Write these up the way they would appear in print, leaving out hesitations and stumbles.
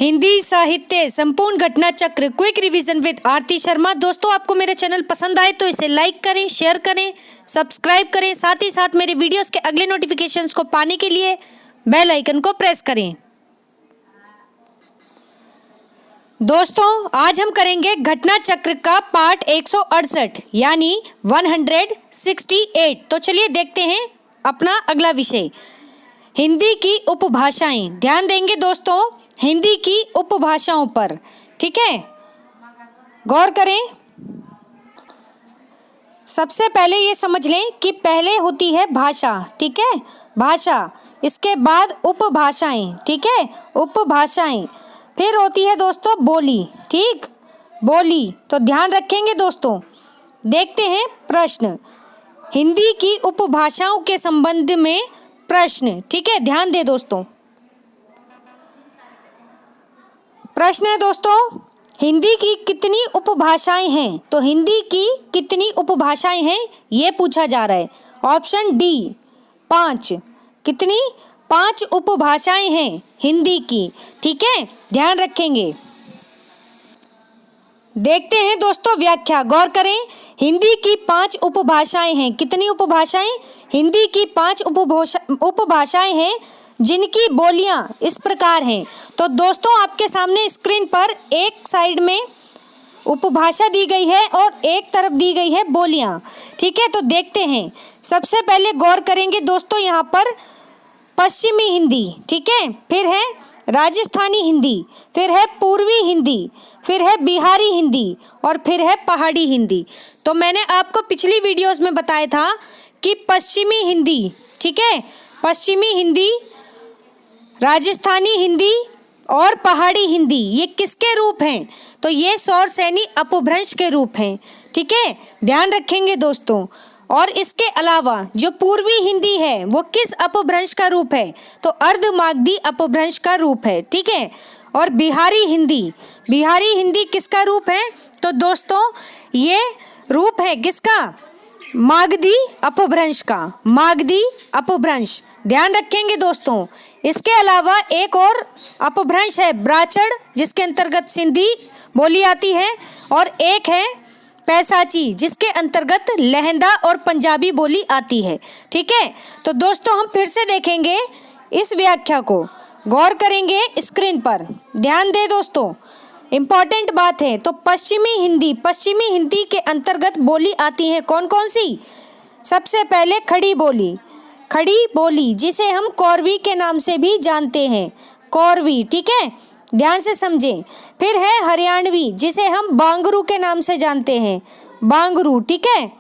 हिंदी साहित्य संपूर्ण घटना चक्र क्विक रिवीजन विद आरती शर्मा। दोस्तों, आपको मेरा चैनल पसंद आए तो इसे लाइक करें, शेयर करें, सब्सक्राइब करें। साथ ही साथ मेरे वीडियोस के अगले नोटिफिकेशंस को पाने के लिए बेल आइकन को प्रेस करें। दोस्तों, आज हम करेंगे घटना चक्र का पार्ट 168 यानी 168। तो चलिए देखते हैं अपना अगला विषय, हिंदी की उपभाषाएं। ध्यान देंगे दोस्तों हिंदी की उपभाषाओं पर, ठीक है, गौर करें। सबसे पहले ये समझ लें कि पहले होती है भाषा, ठीक है, भाषा, इसके बाद उपभाषाएं, ठीक है, उपभाषाएं, फिर होती है दोस्तों बोली, ठीक, बोली। तो ध्यान रखेंगे दोस्तों। देखते हैं प्रश्न, हिंदी की उपभाषाओं के संबंध में प्रश्न, ठीक है, ध्यान दे दोस्तों। प्रश्न है दोस्तों, हिंदी की कितनी उपभाषाएं हैं? तो हिंदी की कितनी उपभाषाएं हैं ये पूछा जा रहा है। Option D 5। कितनी? 5 उपभाषाएं हैं हिंदी की, ठीक है, ध्यान रखेंगे। देखते हैं दोस्तों व्याख्या, गौर करें। हिंदी की 5 उपभाषाएं हैं। कितनी उपभाषाएं? हिंदी की 5 उपभाषाएं हैं जिनकी बोलियां इस प्रकार हैं। तो दोस्तों, आपके सामने स्क्रीन पर एक साइड में उपभाषा दी गई है और एक तरफ दी गई है बोलियां, ठीक है। तो देखते हैं, सबसे पहले गौर करेंगे दोस्तों यहाँ पर पश्चिमी हिंदी, ठीक है, फिर है राजस्थानी हिंदी, फिर है पूर्वी हिंदी, फिर है बिहारी हिंदी और फिर है पहाड़ी हिंदी। तो मैंने आपको पिछली वीडियोस में बताया था कि पश्चिमी हिंदी, ठीक है, पश्चिमी हिंदी, राजस्थानी हिंदी और पहाड़ी हिंदी ये किसके रूप हैं? तो ये सौरसेनी अपभ्रंश के रूप हैं, ठीक है, ध्यान रखेंगे दोस्तों। और इसके अलावा जो पूर्वी हिंदी है वो किस अपभ्रंश का रूप है? तो अर्धमागधी अपभ्रंश का रूप है, ठीक है। और बिहारी हिंदी किसका रूप है? तो दोस्तों ये रूप है किसका? मागधी अपभ्रंश का, मागधी अपभ्रंश, ध्यान रखेंगे दोस्तों। इसके अलावा एक और अपभ्रंश है ब्राचड़, जिसके अंतर्गत सिंधी बोली आती है, और एक है पैसाची, जिसके अंतर्गत लहंदा और पंजाबी बोली आती है, ठीक है। तो दोस्तों हम फिर से देखेंगे इस व्याख्या को, गौर करेंगे स्क्रीन पर, ध्यान दे दोस्तों, इम्पॉर्टेंट बात है। तो पश्चिमी हिंदी के अंतर्गत बोली आती है कौन कौन सी? सबसे पहले खड़ी बोली जिसे हम कौरवी के नाम से भी जानते हैं, कौरवी, ठीक है, ध्यान से समझें। फिर है हरियाणवी जिसे हम बांगरू के नाम से जानते हैं, बांगरू, ठीक है।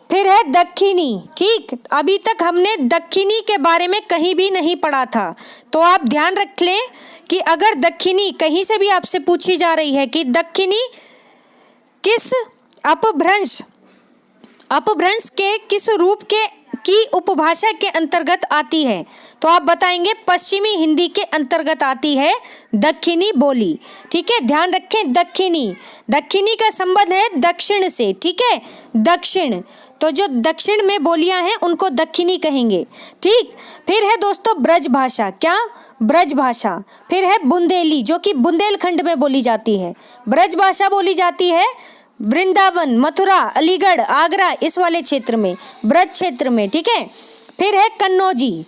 फिर है दक्षिणी, ठीक, अभी तक हमने दक्षिणी के बारे में कहीं भी नहीं पढ़ा था, तो आप ध्यान रख लें कि अगर दक्षिणी कहीं से भी आपसे पूछी जा रही है कि दक्षिणी किस अपभ्रंश के किस रूप की उपभाषा के अंतर्गत आती है, तो आप बताएंगे पश्चिमी हिंदी के अंतर्गत आती है दक्षिणी बोली, ठीक है, ध्यान रखें। दक्षिणी का संबंध है दक्षिण से, ठीक है, दक्षिण, तो जो दक्षिण में बोलियां हैं उनको दक्षिणी कहेंगे, ठीक। फिर है दोस्तों ब्रजभाषा, क्या? ब्रजभाषा। फिर है बुंदेली, जो कि बुंदेलखंड में बोली जाती है, ब्रजभाषा बोली जाती है वृंदावन, मथुरा, अलीगढ़, आगरा, इस वाले क्षेत्र में, ब्रज क्षेत्र में, ठीक है। फिर है कन्नौजी,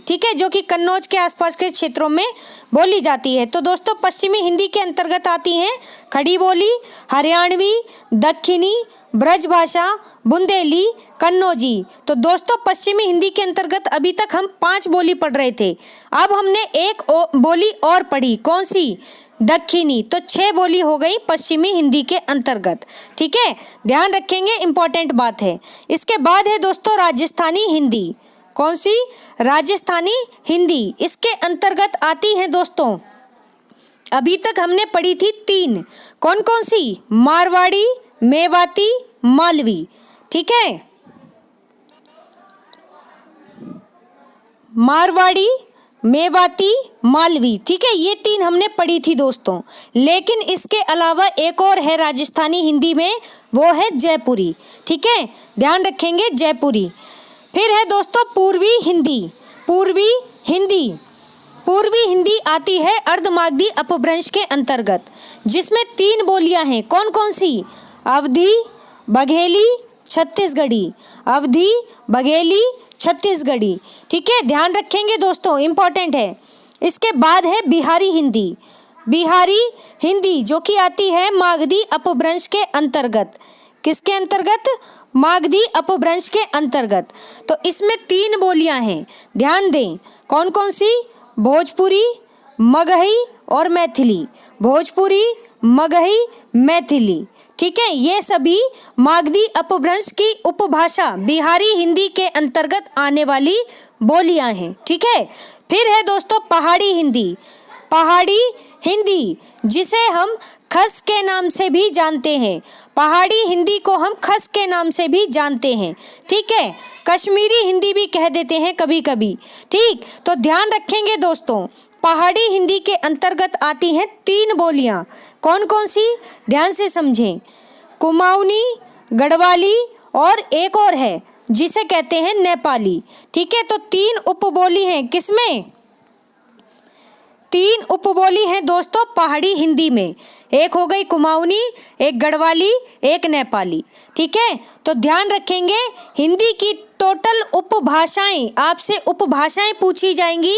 ठीक है, जो कि कन्नौज के आसपास के क्षेत्रों में बोली जाती है। तो दोस्तों पश्चिमी हिंदी के अंतर्गत आती हैं खड़ी बोली, हरियाणवी, दक्षिणी, ब्रजभाषा, बुंदेली, कन्नौजी। तो दोस्तों पश्चिमी हिंदी के अंतर्गत अभी तक हम 5 बोली पढ़ रहे थे, अब हमने एक बोली और पढ़ी, कौन सी? दक्षिणी। तो 6 बोली हो गई पश्चिमी हिंदी के अंतर्गत, ठीक है, ध्यान रखेंगे, इंपॉर्टेंट बात है। इसके बाद है दोस्तों राजस्थानी हिंदी, कौन सी? राजस्थानी हिंदी, इसके अंतर्गत आती है दोस्तों, अभी तक हमने पढ़ी थी 3, कौन कौन सी? मारवाड़ी, मेवाती, मालवी, ठीक है, मारवाड़ी, मेवाती, मालवी, ठीक है, ये 3 हमने पढ़ी थी दोस्तों। लेकिन इसके अलावा एक और है राजस्थानी हिंदी में, वो है जयपुरी, ठीक है, ध्यान रखेंगे, जयपुरी। फिर है दोस्तों पूर्वी हिंदी, पूर्वी हिंदी आती है अर्धमागधी अपभ्रंश के अंतर्गत, जिसमें 3 बोलियां हैं। कौन कौन सी? अवधी, बघेली, छत्तीसगढ़ी। अवधी, बघेली, छत्तीसगढ़ी। ठीक है, ध्यान रखेंगे दोस्तों, इंपॉर्टेंट है। इसके बाद है बिहारी हिंदी। बिहारी हिंदी जो कि आती है मागधी अपभ्रंश के अंतर्गत। किसके अंतर्गत? मागधी अपभ्रंश के अंतर्गत। तो इसमें 3 बोलियां हैं, ध्यान दें। कौन कौन सी? भोजपुरी, मगही और मैथिली। भोजपुरी, मगही, मैथिली। ठीक है, ये सभी मागधी अपभ्रंश की उपभाषा बिहारी हिंदी के अंतर्गत आने वाली बोलियां हैं। ठीक है, फिर है दोस्तों पहाड़ी हिंदी। पहाड़ी हिंदी जिसे हम खस के नाम से भी जानते हैं। पहाड़ी हिंदी को हम खस के नाम से भी जानते हैं। ठीक है, कश्मीरी हिंदी भी कह देते हैं कभी कभी। ठीक, तो ध्यान रखेंगे दोस्तों, पहाड़ी हिंदी के अंतर्गत आती हैं 3 बोलियां। कौन कौन सी? ध्यान से समझें। कुमाऊनी, गढ़वाली और एक और है जिसे कहते हैं नेपाली। ठीक है, तो 3 उपबोली हैं। किसमें? 3 उपबोली हैं दोस्तों पहाड़ी हिंदी में। एक हो गई कुमाऊनी, एक गढ़वाली, एक नेपाली। ठीक है, तो ध्यान रखेंगे, हिंदी की टोटल उपभाषाएं, आपसे उपभाषाएं पूछी जाएंगी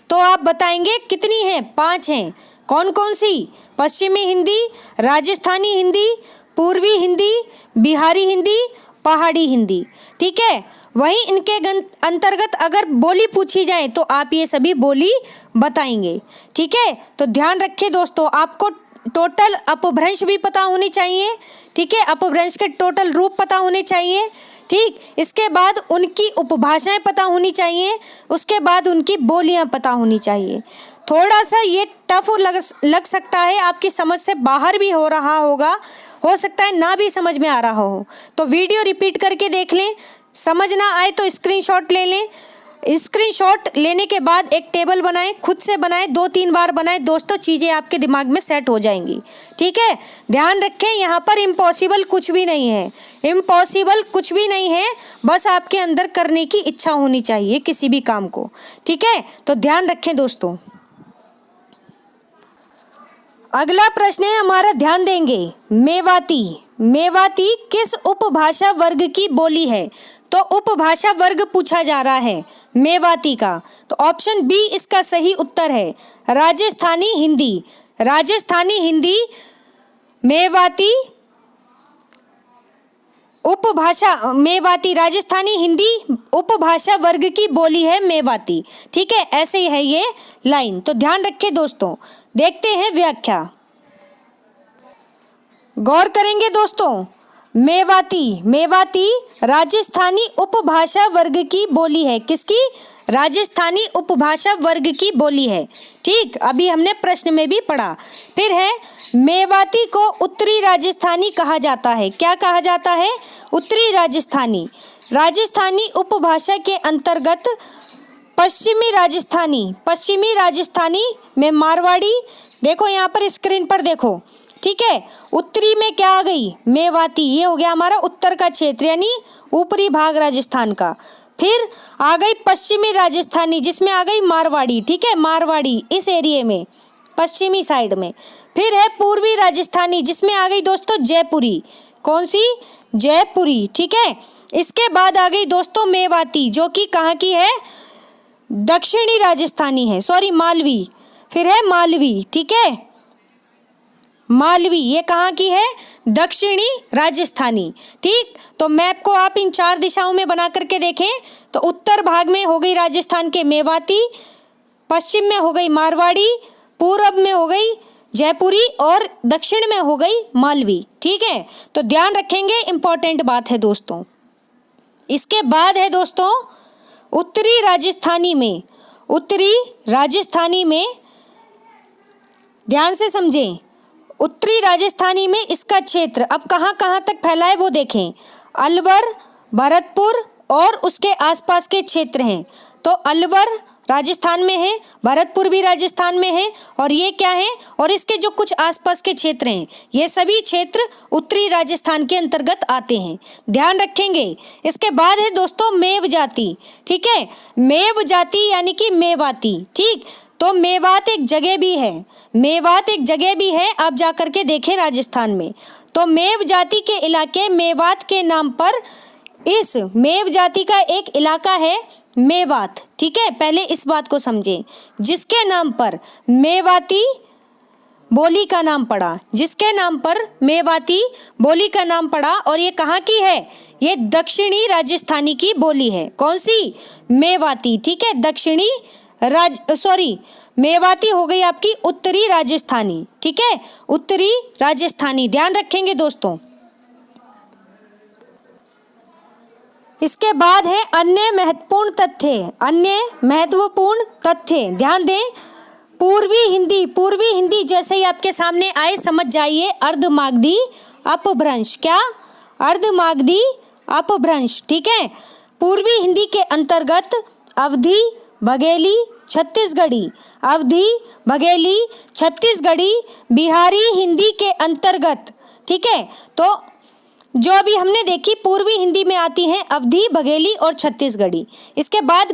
तो आप बताएंगे कितनी हैं? 5 हैं। कौन कौन सी? पश्चिमी हिंदी, राजस्थानी हिंदी, पूर्वी हिंदी, बिहारी हिंदी, पहाड़ी हिंदी। ठीक है, वहीं इनके अंतर्गत अगर बोली पूछी जाए तो आप ये सभी बोली बताएंगे। ठीक है, तो ध्यान रखिए दोस्तों, आपको टोटल अपभ्रंश भी पता होनी चाहिए। ठीक है, अपभ्रंश के टोटल रूप पता होने चाहिए। ठीक, इसके बाद उनकी उपभाषाएं पता होनी चाहिए। उसके बाद उनकी बोलियां पता होनी चाहिए। थोड़ा सा ये टफ लग सकता है, आपकी समझ से बाहर भी हो रहा होगा, हो सकता है ना भी समझ में आ रहा हो, तो वीडियो रिपीट करके देख लें। समझ ना आए तो स्क्रीनशॉट ले लें। स्क्रीनशॉट लेने के बाद एक टेबल बनाएं, खुद से बनाएं, 2-3 बार बनाएं दोस्तों, चीज़ें आपके दिमाग में सेट हो जाएंगी। ठीक है, ध्यान रखें, यहाँ पर इम्पॉसिबल कुछ भी नहीं है। इम्पॉसिबल कुछ भी नहीं है, बस आपके अंदर करने की इच्छा होनी चाहिए किसी भी काम को। ठीक है, तो ध्यान रखें दोस्तों। अगला प्रश्न है हमारा, ध्यान देंगे। मेवाती। मेवाती किस उपभाषा वर्ग की बोली है? तो उपभाषा वर्ग पूछा जा रहा है मेवाती का, तो ऑप्शन बी इसका सही उत्तर है, राजस्थानी हिंदी। राजस्थानी हिंदी मेवाती उपभाषा, मेवाती राजस्थानी हिंदी उपभाषा वर्ग की बोली है मेवाती। ठीक है, ऐसे ही है ये लाइन, तो ध्यान रखिए दोस्तों। देखते हैं व्याख्या, गौर करेंगे दोस्तों। मेवाती, मेवाती राजस्थानी उपभाषा वर्ग की बोली है। किसकी? राजस्थानी उपभाषा वर्ग की बोली है। ठीक, अभी हमने प्रश्न में भी पढ़ा। फिर है, मेवाती को उत्तरी राजस्थानी कहा जाता है। क्या कहा जाता है? उत्तरी राजस्थानी। राजस्थानी उपभाषा के अंतर्गत पश्चिमी राजस्थानी, पश्चिमी राजस्थानी में मारवाड़ी, देखो यहाँ पर स्क्रीन पर देखो। ठीक है, उत्तरी में क्या आ गई? मेवाती, ये हो गया हमारा उत्तर का क्षेत्र यानी ऊपरी भाग राजस्थान का। फिर आ गई पश्चिमी राजस्थानी जिसमें आ गई मारवाड़ी। ठीक है, मारवाड़ी इस एरिया में पश्चिमी साइड में। फिर है पूर्वी राजस्थानी जिसमें आ गई दोस्तों जयपुरी। कौन सी? जयपुरी। ठीक है, इसके बाद आ गई दोस्तों मेवाती जो कि कहाँ की है? दक्षिणी राजस्थानी है, सॉरी मालवी। फिर है मालवी। ठीक है, मालवी ये कहाँ की है? दक्षिणी राजस्थानी। ठीक, तो मैप को आप इन 4 दिशाओं में बना करके देखें तो उत्तर भाग में हो गई राजस्थान के मेवाती, पश्चिम में हो गई मारवाड़ी, पूर्व में हो गई जयपुरी और दक्षिण में हो गई मालवी। ठीक है, तो ध्यान रखेंगे, इंपॉर्टेंट बात है दोस्तों। इसके बाद है दोस्तों उत्तरी राजस्थानी में। उत्तरी राजस्थानी में ध्यान से समझें, उत्तरी राजस्थानी में इसका क्षेत्र अब कहाँ कहाँ तक फैला है वो देखें। अलवर, भरतपुर और उसके आसपास के क्षेत्र हैं। तो अलवर राजस्थान में है, भरतपुर भी राजस्थान में है, और ये क्या है? और इसके जो कुछ आसपास के क्षेत्र हैं ये सभी क्षेत्र उत्तरी राजस्थान के अंतर्गत आते हैं, ध्यान रखेंगे। इसके बाद है दोस्तों मेव जाति। ठीक है, मेव जाति यानी कि मेवाती। ठीक, तो मेवात एक जगह भी है, मेवात एक जगह भी है, आप जा कर के देखें राजस्थान में। तो मेव जाति के इलाके मेवात के नाम पर, इस मेव जाति का एक इलाका है मेवात, ठीक है। पहले इस बात को समझें, जिसके नाम पर मेवाती बोली का नाम पड़ा, जिसके नाम पर मेवाती बोली का नाम पड़ा, और ये कहाँ की है, ये दक्षिणी राजस्थानी की बोली है। कौन सी, मेवाती, ठीक है। दक्षिणी मेवाती हो गई आपकी उत्तरी राजस्थानी, ठीक है, उत्तरी राजस्थानी, ध्यान रखेंगे दोस्तों। इसके बाद है अन्य महत्वपूर्ण तथ्य, अन्य महत्वपूर्ण तथ्य, ध्यान दें। पूर्वी हिंदी, पूर्वी हिंदी जैसे ही आपके सामने आए समझ जाइए, अर्धमागधी अपभ्रंश, क्या, अर्धमागधी अपभ्रंश, ठीक है। पूर्वी हिंदी के अंतर्गत अवधी, बघेली, छत्तीसगढ़ी, अवधी, बघेली, छत्तीसगढ़ी, बिहारी हिंदी के अंतर्गत, ठीक है। तो जो अभी हमने देखी पूर्वी हिंदी में आती हैं अवधी, बघेली और छत्तीसगढ़ी। इसके बाद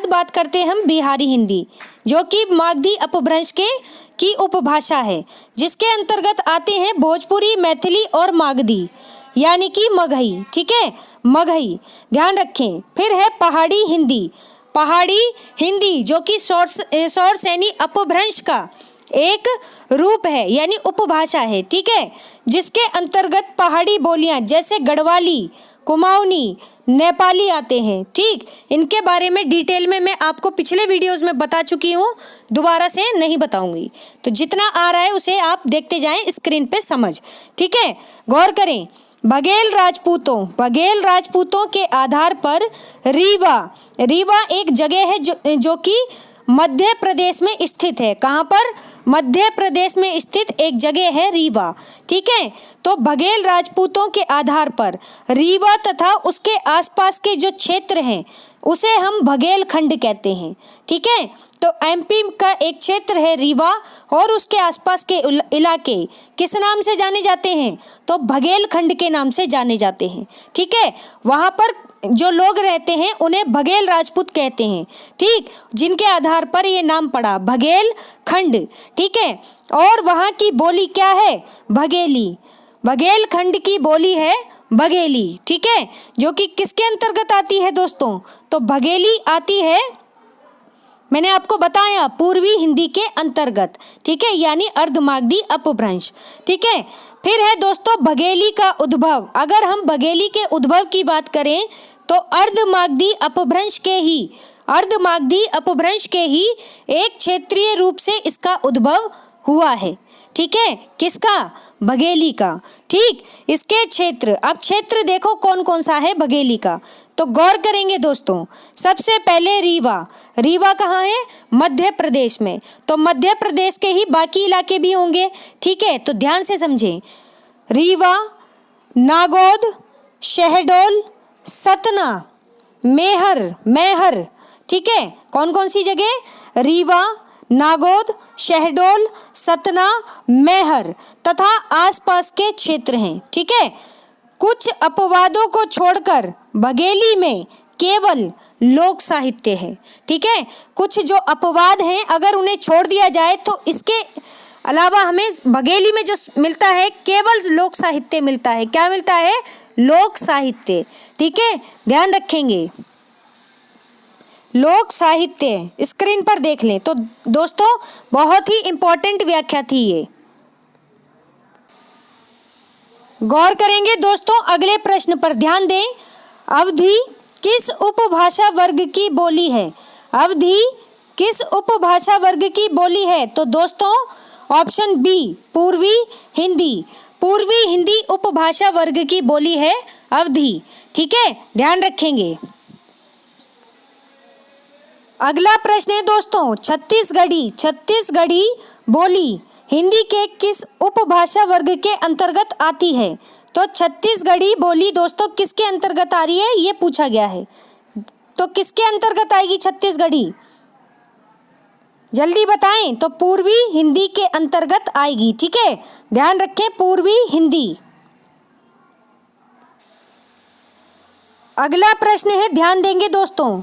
बात करते हैं हम बिहारी हिंदी, जो कि मागधी अपभ्रंश की उपभाषा है, जिसके अंतर्गत आते हैं भोजपुरी, मैथिली और मागधी, यानी कि मगही, ठीक है, मगही, ध्यान रखें। फिर है पहाड़ी हिंदी, पहाड़ी हिंदी जो कि सौरसेनी अपभ्रंश का एक रूप है, यानी उपभाषा है, ठीक है, जिसके अंतर्गत पहाड़ी बोलियां जैसे गढ़वाली, कुमाऊनी, नेपाली आते हैं, ठीक। इनके बारे में डिटेल में मैं आपको पिछले वीडियोस में बता चुकी हूँ, दोबारा से नहीं बताऊंगी। तो जितना आ रहा है उसे आप देखते जाएं स्क्रीन पे समझ, ठीक है। गौर करें, बघेल राजपूतों के आधार पर रीवा एक जगह है जो कि मध्य प्रदेश में स्थित है। कहाँ पर, मध्य प्रदेश में स्थित एक जगह है रीवा, ठीक है। तो बघेल राजपूतों के आधार पर रीवा तथा उसके आसपास के जो क्षेत्र हैं उसे हम बघेल खंड कहते हैं, ठीक है। तो एमपी का एक क्षेत्र है रीवा और उसके आसपास के इलाके किस नाम से जाने जाते हैं, तो बघेल खंड के नाम से जाने जाते हैं, ठीक है। वहाँ पर जो लोग रहते हैं उन्हें बघेल राजपूत कहते हैं, ठीक, जिनके आधार पर ये नाम पड़ा बघेल खंड, ठीक है। और वहाँ की बोली क्या है, बघेली, बघेल खंड की बोली है बघेली, ठीक है, जो कि किसके अंतर्गत आती है दोस्तों, तो बघेली आती है, मैंने आपको बताया, पूर्वी हिंदी के अंतर्गत, ठीक है, यानी अर्धमागधी अपभ्रंश, ठीक है। फिर है दोस्तों बघेली का उद्भव। अगर हम बघेली के उद्भव की बात करें तो अर्धमागधी अपभ्रंश के ही एक क्षेत्रीय रूप से इसका उद्भव हुआ है, ठीक है, किसका, बघेली का, ठीक। इसके क्षेत्र, अब क्षेत्र देखो कौन कौन सा है बघेली का, तो गौर करेंगे दोस्तों। सबसे पहले रीवा कहाँ है, मध्य प्रदेश में, तो मध्य प्रदेश के ही बाकी इलाके भी होंगे, ठीक है। तो ध्यान से समझें, रीवा, नागौद, शहडोल, सतना, मैहर, ठीक है। कौन कौन सी जगह, रीवा, नागौद, शहडोल, सतना, मैहर तथा आसपास के क्षेत्र हैं, ठीक है। कुछ अपवादों को छोड़कर बघेली में केवल लोक साहित्य है, ठीक है। कुछ जो अपवाद हैं अगर उन्हें छोड़ दिया जाए तो इसके अलावा हमें बघेली में जो मिलता है केवल लोक साहित्य मिलता है। क्या मिलता है, लोक साहित्य, ठीक है, ध्यान रखेंगे। लोक साहित्य स्क्रीन पर देख लें। तो दोस्तों बहुत ही इंपॉर्टेंट व्याख्या थी ये, गौर करेंगे दोस्तों। अगले प्रश्न पर ध्यान दें, अवधी किस उपभाषा वर्ग की बोली है, अवधी किस उपभाषा वर्ग की बोली है, तो दोस्तों ऑप्शन बी पूर्वी हिंदी उपभाषा वर्ग की बोली है अवधी, ठीक है, ध्यान रखेंगे। अगला प्रश्न है दोस्तों छत्तीसगढ़ी बोली हिंदी के किस उपभाषा वर्ग के अंतर्गत आती है, तो छत्तीसगढ़ी बोली दोस्तों किसके अंतर्गत आ रही है ये पूछा गया है, तो किसके अंतर्गत आएगी छत्तीसगढ़ी, जल्दी बताएं। तो पूर्वी हिंदी के अंतर्गत आएगी, ठीक है, ध्यान रखें, पूर्वी हिंदी। अगला प्रश्न है, ध्यान देंगे दोस्तों,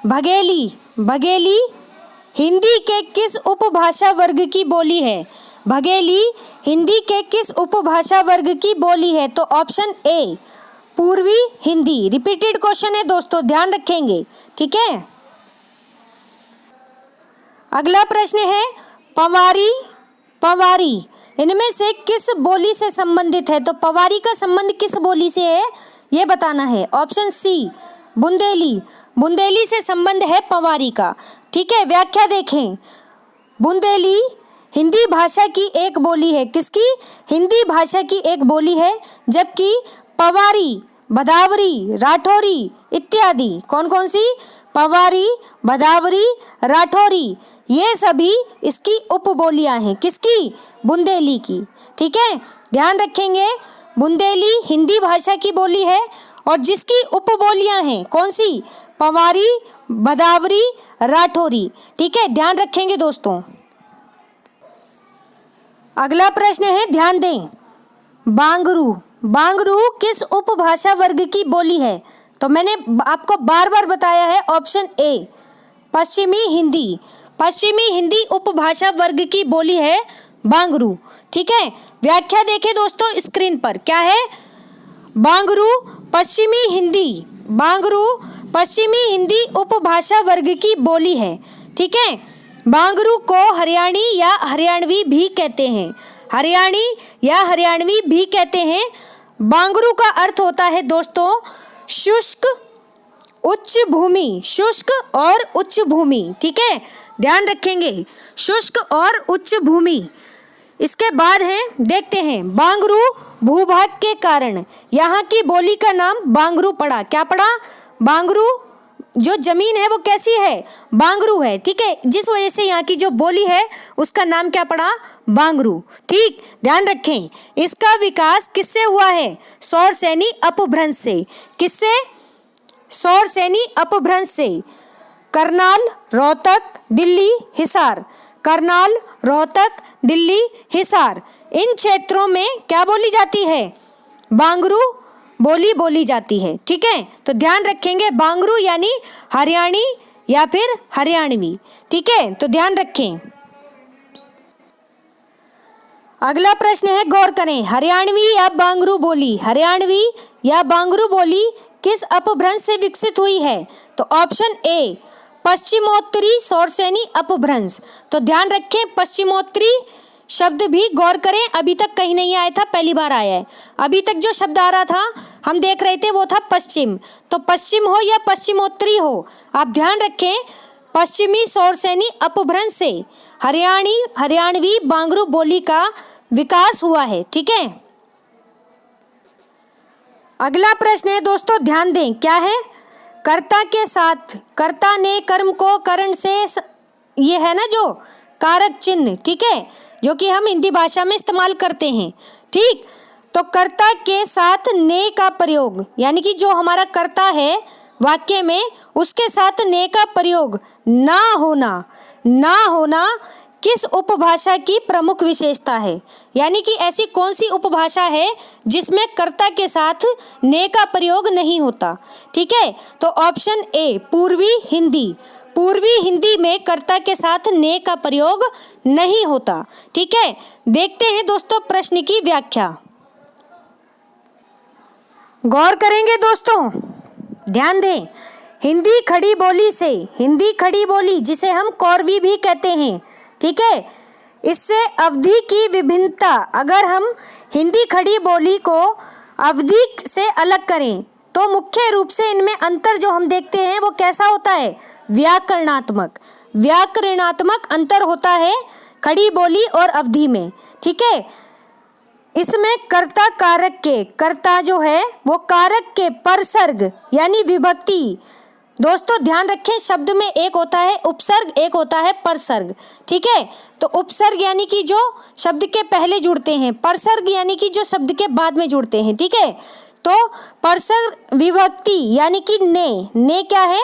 बघेली हिंदी के किस उपभाषा वर्ग की बोली है? बघेली हिंदी के किस उपभाषा वर्ग की बोली है? तो ऑप्शन ए पूर्वी हिंदी। रिपीटेड क्वेश्चन है दोस्तों, ध्यान रखेंगे, ठीक है। अगला प्रश्न है पवारी, पवारी इनमें से किस बोली से संबंधित है? तो पवारी का संबंध किस बोली से है ये बताना है। ऑप्शन सी बुंदेली, बुंदेली से संबंध है पवारी का, ठीक है। व्याख्या देखें, बुंदेली हिंदी भाषा की एक बोली है। किसकी? हिंदी भाषा की एक बोली है, जबकि पवारी, भदावरी, राठौरी इत्यादि कौन कौन सी? पवारी, भदावरी, राठौरी ये सभी इसकी उपबोलियां हैं। किसकी? बुंदेली की, ठीक है। ध्यान रखेंगे, बुंदेली हिंदी भाषा की बोली है और जिसकी उपबोलियां हैं कौन सी? पवारी, भदावरी, राठौरी, ठीक है। ध्यान रखेंगे दोस्तों। अगला प्रश्न है, ध्यान दें, बांगरू, बांगरू किस उपभाषा वर्ग की बोली है? तो मैंने आपको बार बार बताया है, ऑप्शन ए पश्चिमी हिंदी, पश्चिमी हिंदी उपभाषा वर्ग की बोली है बांगरू, ठीक है। व्याख्या देखें दोस्तों स्क्रीन पर, क्या है? बांगरू पश्चिमी हिंदी, बांगरू पश्चिमी हिंदी उपभाषा वर्ग की बोली है, ठीक है। बांगरू को हरियाणी या हरियाणवी भी कहते हैं, हरियाणी या हरियाणवी भी कहते हैं। बांगरू का अर्थ होता है दोस्तों शुष्क उच्च भूमि, शुष्क और उच्च भूमि, ठीक है। ध्यान रखेंगे, शुष्क और उच्च भूमि। इसके बाद है, देखते हैं, बांगरू भूभाग के कारण यहाँ की बोली का नाम बांगरू पड़ा। क्या पड़ा? बांगरू, जो जमीन है वो कैसी है? बांगरू है, ठीक है। जिस वजह से यहाँ की जो बोली है उसका नाम क्या पड़ा? बांगरू, ठीक। ध्यान रखें, इसका विकास किससे हुआ है? सौरसेनी अपभ्रंश से। किससे? सौरसेनी अपभ्रंश से। करनाल, रोहतक, दिल्ली, हिसार, करनाल, रोहतक, दिल्ली, हिसार इन क्षेत्रों में क्या बोली जाती है? बांगरू बोली बोली जाती है, ठीक है। तो ध्यान रखेंगे, बांगरू यानी हरियाणी या फिर हरियाणवी, ठीक है। तो ध्यान रखें। अगला प्रश्न है, गौर करें, हरियाणवी या बांगरू बोली, हरियाणवी या बांगरू बोली किस अपभ्रंश से विकसित हुई है? तो ऑप्शन ए पश्चिमोत्तरी सौरसेनी अपभ्रंश। तो ध्यान रखें, पश्चिमोत्तरी शब्द भी गौर करें, अभी तक कहीं नहीं आया था, पहली बार आया है। अभी तक जो शब्द आ रहा था हम देख रहे थे वो था पश्चिम, तो पश्चिम हो या पश्चिमोत्तरी हो, आप ध्यान रखें, पश्चिमी सौरसेनी अपभ्रंश से हरियाणवी बांगरू बोली का विकास हुआ है, ठीक है। अगला प्रश्न है दोस्तों, ध्यान दें, क्या है? कर्ता के साथ, कर्ता ने कर्म को करण से, ये है ना जो कारक चिन्ह, ठीक है, जो कि हम हिंदी भाषा में इस्तेमाल करते हैं, ठीक। तो कर्ता के साथ ने का प्रयोग, यानी कि जो हमारा कर्ता है वाक्य में उसके साथ ने का प्रयोग ना होना, ना होना किस उपभाषा की प्रमुख विशेषता है? यानी कि ऐसी कौन सी उपभाषा है जिसमें कर्ता के साथ ने का प्रयोग नहीं होता, ठीक है। तो ऑप्शन ए पूर्वी हिंदी, पूर्वी हिंदी में कर्ता के साथ ने का प्रयोग नहीं होता, ठीक है। देखते हैं दोस्तों प्रश्न की व्याख्या, गौर करेंगे दोस्तों, ध्यान दें। हिंदी खड़ी बोली से, हिंदी खड़ी बोली जिसे हम कौरवी भी कहते हैं, ठीक है, इससे अवधि की विभिन्नता, अगर हम हिंदी खड़ी बोली को अवधि से अलग करें तो मुख्य रूप से इनमें अंतर जो हम देखते हैं वो कैसा होता है? व्याकरणात्मक, व्याकरणात्मक अंतर होता है खड़ी बोली और अवधि में, ठीक है। इसमें कर्ता कारक के, कर्ता जो है वो कारक के परसर्ग यानी विभक्ति, दोस्तों ध्यान रखें, शब्द में एक होता है उपसर्ग, एक होता है परसर्ग, ठीक है। तो उपसर्ग यानी कि जो शब्द के पहले जुड़ते हैं, परसर्ग यानी कि जो शब्द के बाद में जुड़ते हैं, ठीक है। तो परसर्ग विभक्ति यानी कि ने क्या है?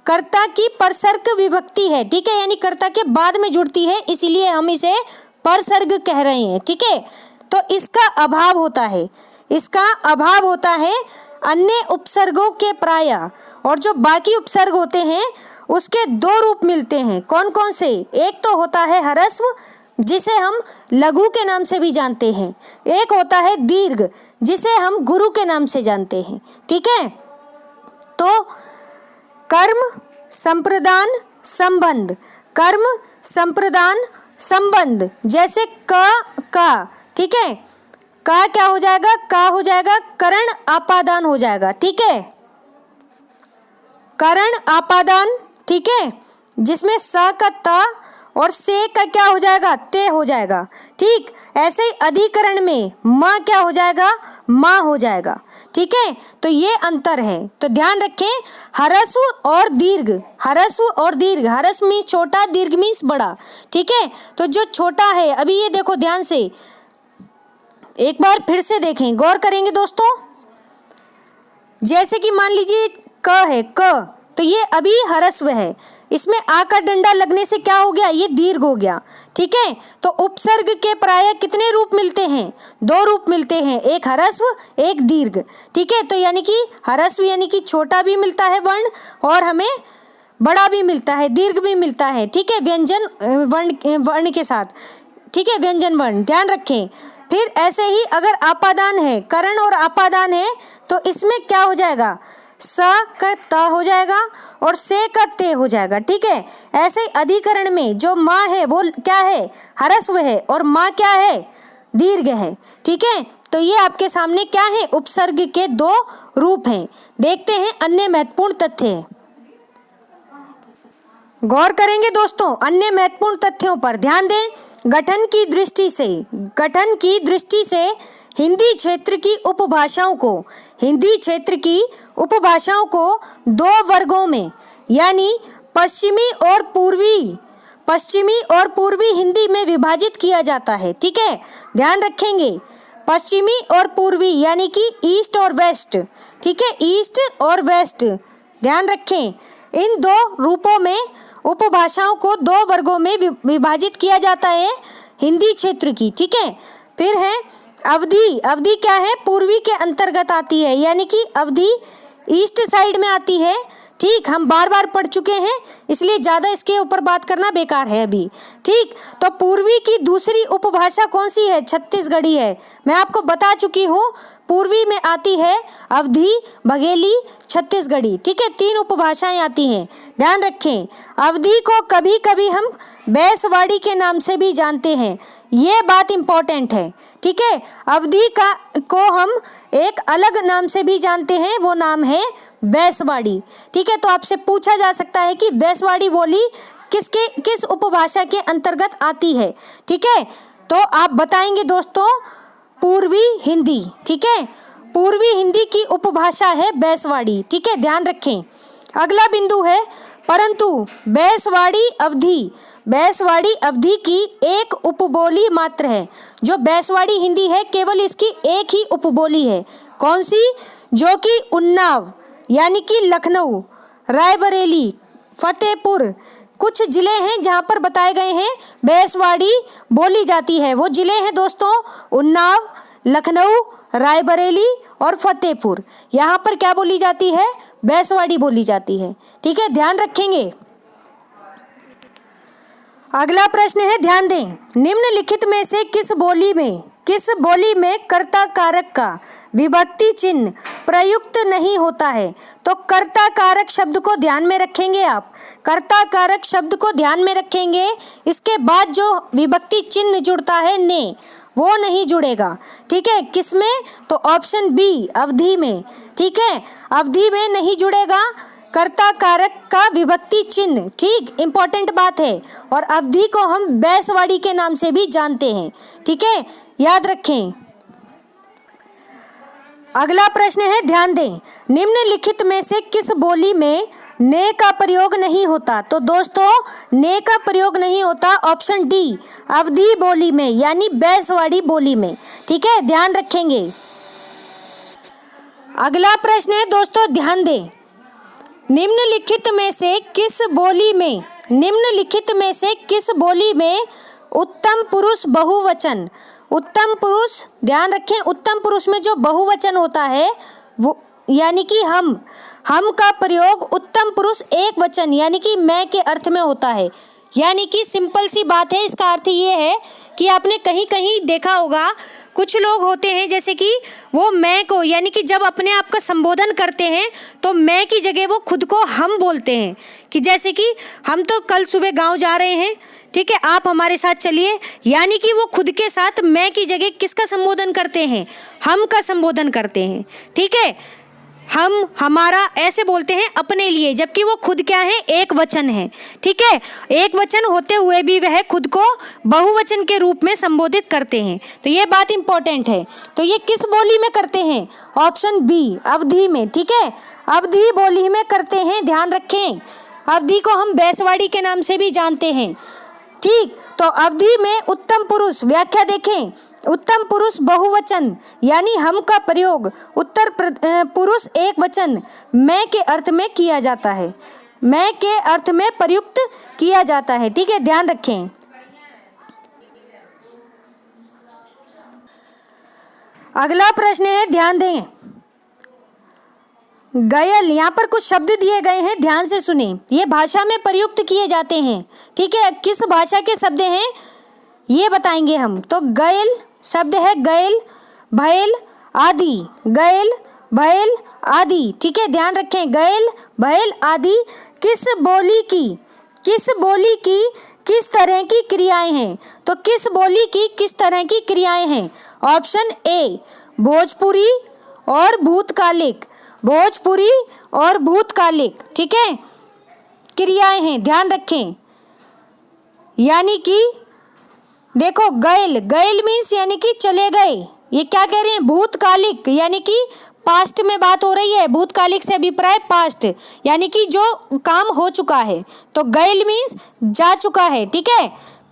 कर्ता की परसर्ग विभक्ति है, ठीक है, यानी कर्ता के बाद में जुड़ती है, इसीलिए हम इसे परसर्ग कह रहे हैं, ठीक है। तो इसका अभाव होता है, इसका अभाव होता है अन्य उपसर्गों के प्राय और जो बाकी उपसर्ग होते हैं उसके दो रूप मिलते हैं। कौन कौन से? एक तो होता है ह्रस्व जिसे हम लघु के नाम से भी जानते हैं, एक होता है दीर्घ जिसे हम गुरु के नाम से जानते हैं। ठीक है, तो कर्म संप्रदान संबंध, कर्म संप्रदान संबंध, जैसे का, ठीक है, का क्या हो जाएगा? का हो जाएगा करण आपादान हो जाएगा। ठीक है, करण आपादान, ठीक है, जिसमें स का ता और से का क्या हो जाएगा? ते हो जाएगा। ठीक, ऐसे ही अधिकरण में माँ क्या हो जाएगा? माँ हो जाएगा। ठीक है, तो ये अंतर है, तो ध्यान रखें। ह्रस्व और दीर्घ, ह्रस्व और दीर्घ, ह्रस्व मीन्स छोटा, दीर्घ मीन्स बड़ा। ठीक है, तो जो छोटा है, अभी ये देखो ध्यान से, एक बार फिर से देखें, गौर करेंगे दोस्तों। जैसे कि मान लीजिए क है, क, तो ये अभी ह्रस्व है, इसमें आ का डंडा लगने से क्या हो गया? ये दीर्घ हो गया। ठीक है, तो उपसर्ग के प्राय कितने रूप मिलते हैं? दो रूप मिलते हैं, एक ह्रस्व एक दीर्घ। ठीक है, तो यानी कि ह्रस्व यानी कि छोटा भी मिलता है वर्ण और हमें बड़ा भी मिलता है, दीर्घ भी मिलता है। ठीक है, व्यंजन वर्ण के साथ। ठीक है, व्यंजन वर्ण, ध्यान रखें। फिर ऐसे ही अगर आपादान है, करण और आपादान है, तो इसमें क्या हो जाएगा? स का ता हो जाएगा और से का ते हो जाएगा। ठीक है, ऐसे ही अधिकरण में जो माँ है वो क्या है? ह्रस्व है और माँ क्या है? दीर्घ है। ठीक है, तो ये आपके सामने क्या है? उपसर्ग के दो रूप हैं। देखते हैं अन्य महत्वपूर्ण तथ्य। गौर करेंगे दोस्तों अन्य महत्वपूर्ण तथ्यों पर, ध्यान दें। गठन की दृष्टि से हिंदी क्षेत्र की उपभाषाओं को दो वर्गों में यानी पश्चिमी और पूर्वी हिंदी में विभाजित किया जाता है। ठीक है, ध्यान रखेंगे, पश्चिमी और पूर्वी यानी कि ईस्ट और वेस्ट। ठीक है, ईस्ट और वेस्ट, ध्यान रखें। इन दो रूपों में उपभाषाओं को दो वर्गों में विभाजित किया जाता है हिंदी क्षेत्र की। ठीक है, फिर है अवधि। अवधि क्या है? पूर्वी के अंतर्गत आती है, यानी कि अवधि ईस्ट साइड में आती है। ठीक, हम बार बार पढ़ चुके हैं, इसलिए ज़्यादा इसके ऊपर बात करना बेकार है अभी। ठीक, तो पूर्वी की दूसरी उपभाषा कौन सी है? छत्तीसगढ़ी है। मैं आपको बता चुकी हूँ, पूर्वी में आती है अवधी, बघेली, छत्तीसगढ़ी। ठीक है, तीन उपभाषाएं आती हैं, ध्यान रखें। अवधी को कभी कभी हम बैसवाड़ी के नाम से भी जानते हैं, ये बात इम्पोर्टेंट है। ठीक है, अवधी को हम एक अलग नाम से भी जानते हैं, वो नाम है बैसवाड़ी। ठीक है, तो आपसे पूछा जा सकता है कि बैसवाड़ी बोली किस उपभाषा के अंतर्गत आती है। ठीक है, तो आप बताएंगे दोस्तों पूर्वी हिंदी। ठीक है, पूर्वी हिंदी की उपभाषा है बैसवाड़ी। ठीक है, ध्यान रखें। अगला बिंदु है परंतु बैसवाड़ी अवधी की एक उपबोली मात्र है। जो बैसवाड़ी हिंदी है केवल इसकी एक ही उपबोली है। कौन सी? जो कि उन्नाव यानी कि लखनऊ, रायबरेली, फतेहपुर कुछ जिले हैं जहाँ पर बताए गए हैं बैसवाड़ी बोली जाती है। वो जिले हैं दोस्तों उन्नाव, लखनऊ, रायबरेली और फतेहपुर। यहाँ पर क्या बोली जाती है? बैसवाड़ी बोली जाती है। ठीक है, ध्यान रखेंगे। अगला प्रश्न है, ध्यान दें। निम्नलिखित में से किस बोली में कर्ता कारक का विभक्ति चिन्ह प्रयुक्त नहीं होता है? तो कर्ता कारक शब्द को ध्यान में रखेंगे आप, कर्ता कारक शब्द को ध्यान में रखेंगे। इसके बाद जो विभक्ति चिन्ह जुड़ता है ने, वो नहीं जुड़ेगा। ठीक है, किसमें? तो ऑप्शन बी अवधि में। ठीक है, अवधि में नहीं जुड़ेगा कर्ता कारक का विभक्ति चिन्ह। ठीक, इंपॉर्टेंट बात है। और अवधि को हम बैसवाड़ी के नाम से भी जानते हैं। ठीक है, याद रखें। अगला प्रश्न है, ध्यान दें। निम्नलिखित में से किस बोली में ने का प्रयोग नहीं होता? तो दोस्तों ने का प्रयोग नहीं होता ऑप्शन डी अवधि बोली में यानी बैसवाड़ी बोली में। ठीक है, ध्यान रखेंगे। अगला प्रश्न है दोस्तों, ध्यान दें। निम्नलिखित में से किस बोली में उत्तम पुरुष बहुवचन, उत्तम पुरुष, ध्यान रखें, उत्तम पुरुष में जो बहुवचन होता है वो यानी कि हम का प्रयोग उत्तम पुरुष एक वचन यानी कि मैं के अर्थ में होता है। यानी कि सिंपल सी बात है, इसका अर्थ ये है कि आपने कहीं कहीं देखा होगा, कुछ लोग होते हैं जैसे कि वो मैं को यानी कि जब अपने आप का संबोधन करते हैं तो मैं की जगह वो खुद को हम बोलते हैं। कि जैसे कि हम तो कल सुबह गांव जा रहे हैं, ठीक है, आप हमारे साथ चलिए, यानी कि वो खुद के साथ मैं की जगह किसका संबोधन करते हैं, हम का संबोधन करते हैं। ठीक है, हम हमारा ऐसे बोलते हैं अपने लिए, जबकि वो खुद क्या है, एक वचन है। ठीक है, एक वचन होते हुए भी वह खुद को बहुवचन के रूप में संबोधित करते हैं। तो ये बात इंपॉर्टेंट है। तो ये किस बोली में करते हैं? ऑप्शन बी, अवधि में। ठीक है, अवधि बोली में करते हैं, ध्यान रखें। अवधि को हम बैसवाड़ी के नाम से भी जानते हैं। ठीक, तो अवधि में उत्तम पुरुष, व्याख्या देखें, उत्तम पुरुष बहुवचन यानी हम का प्रयोग उत्तर पुरुष एक वचन मैं के अर्थ में किया जाता है, मैं के अर्थ में प्रयुक्त किया जाता है। ठीक है, ध्यान रखें। अगला प्रश्न है, ध्यान दें। गयल, यहाँ पर कुछ शब्द दिए गए हैं, ध्यान से सुने। ये भाषा में प्रयुक्त किए जाते हैं। ठीक है, किस भाषा के शब्द हैं ये बताएंगे हम। तो गयल शब्द है, गयल, भयल आदि, गयल, भयल आदि। ठीक है, ध्यान रखें, गयल, भयल आदि किस बोली की किस तरह की क्रियाएं हैं? तो किस बोली की किस तरह की क्रियाएं हैं? ऑप्शन ए, भोजपुरी और भूतकालिक, भोजपुरी और भूतकालिक। ठीक है, क्रियाएं हैं, ध्यान रखें। यानी कि देखो, गयल, गयल मीन्स यानी कि चले गए। ये क्या कह रहे हैं? भूतकालिक यानी कि पास्ट में बात हो रही है। भूतकालिक से अभिप्राय पास्ट यानी कि जो काम हो चुका है। तो गयल मीन्स जा चुका है। ठीक है,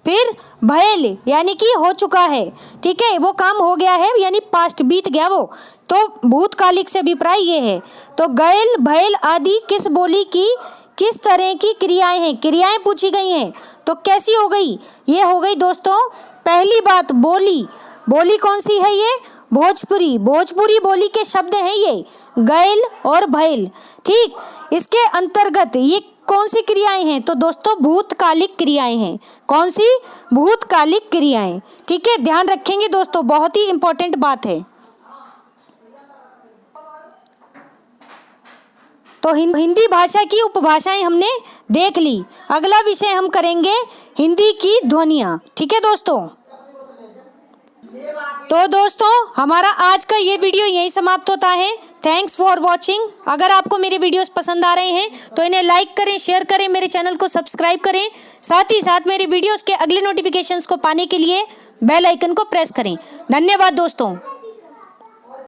फिर भयल यानी कि हो चुका है। ठीक है, वो काम हो गया है यानी पास्ट, बीत गया वो। तो भूतकालिक से अभिप्राय ये है। तो गयल, भयल आदि किस बोली की किस तरह की क्रियाएं हैं? क्रियाएं पूछी गई हैं, तो कैसी हो गई? ये हो गई दोस्तों, पहली बात बोली। बोली कौन सी है? ये भोजपुरी, भोजपुरी बोली के शब्द हैं ये गयल और भयल। ठीक, इसके अंतर्गत ये कौन सी क्रियाएं हैं? तो दोस्तों भूतकालिक क्रियाएं हैं। कौन सी? भूतकालिक क्रियाएं। ठीक है, ध्यान रखेंगे दोस्तों, बहुत ही इंपॉर्टेंट बात है। तो हिंदी भाषा की उपभाषाएं हमने देख ली। अगला विषय हम करेंगे हिंदी की ध्वनियाँ। ठीक है दोस्तों, तो दोस्तों हमारा आज का ये वीडियो यहीं समाप्त होता है। Thanks for watching. अगर आपको मेरे वीडियोस पसंद आ रहे हैं तो इन्हें लाइक करें, शेयर करें, मेरे चैनल को सब्सक्राइब करें। साथ ही साथ मेरे वीडियोस के अगले नोटिफिकेशंस को पाने के लिए बेल आइकन को प्रेस करें। धन्यवाद दोस्तों।